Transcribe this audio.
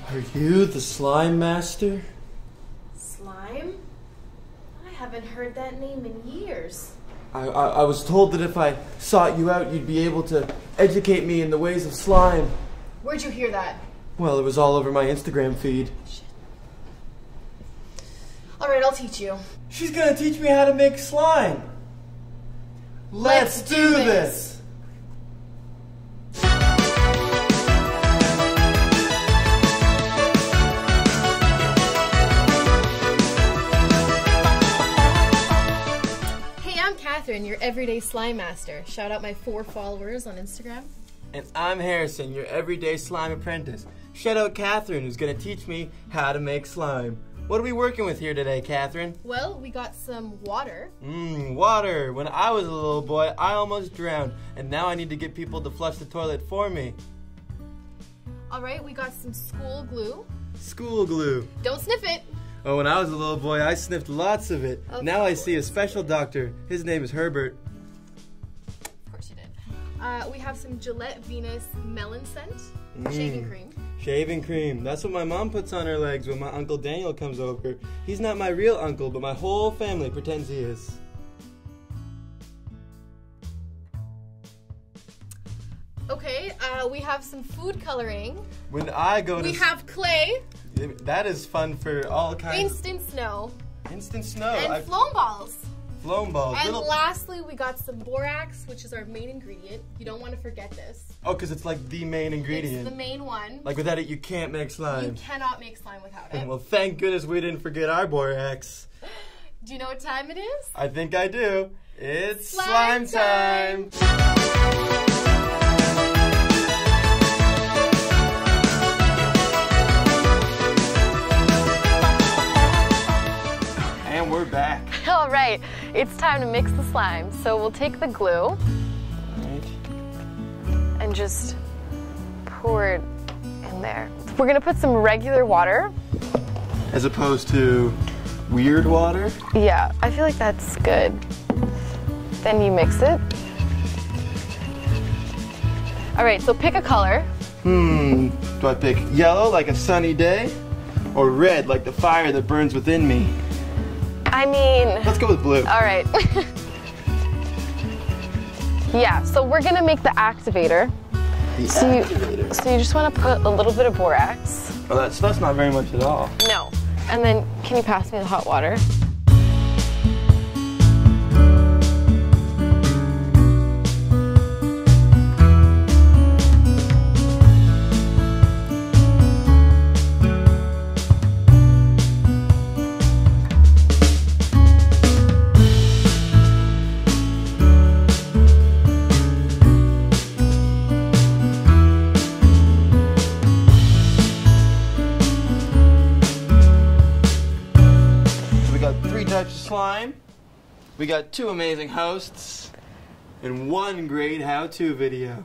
Are you the slime master? Slime? I haven't heard that name in years. I was told that if I sought you out, you'd be able to educate me in the ways of slime. Where'd you hear that? Well, it was all over my Instagram feed. Shit. Alright, I'll teach you. She's gonna teach me how to make slime. Let's do this! Catherine, your everyday slime master. Shout out my 4 followers on Instagram. And I'm Harrison, your everyday slime apprentice. Shout out Catherine, who's gonna teach me how to make slime. What are we working with here today, Catherine? Well, we got some water. Water. When I was a little boy, I almost drowned, and now I need to get people to flush the toilet for me. Alright, we got some school glue. School glue. Don't sniff it. Oh, when I was a little boy, I sniffed lots of it. Now I see a special doctor. His name is Herbert. Of course you did. We have some Gillette Venus melon scent. Shaving cream. Shaving cream. That's what my mom puts on her legs when my Uncle Daniel comes over. He's not my real uncle, but my whole family pretends he is. Okay, we have some food coloring. When I go to... We have clay. That is fun for all kinds. Instant snow. Instant snow. And foam balls. Foam balls. And lastly, we got some borax, which is our main ingredient. You don't want to forget this. Oh, because it's like the main ingredient. It's the main one. Like without it, you can't make slime. You cannot make slime without it. Well, thank goodness we didn't forget our borax. Do you know what time it is? I think I do. It's slime time. And we're back. All right, it's time to mix the slime. So we'll take the glue and just pour it in there. We're gonna put some regular water. As opposed to weird water? Yeah, I feel like that's good. Then you mix it. All right, so pick a color. Do I pick yellow like a sunny day? Or red like the fire that burns within me? I mean... Let's go with blue. All right. Yeah, so we're gonna make the activator. So you just wanna put a little bit of borax. Oh, that's not very much at all. No. And then, can you pass me the hot water? Slime. We got 2 amazing hosts and 1 great how-to video.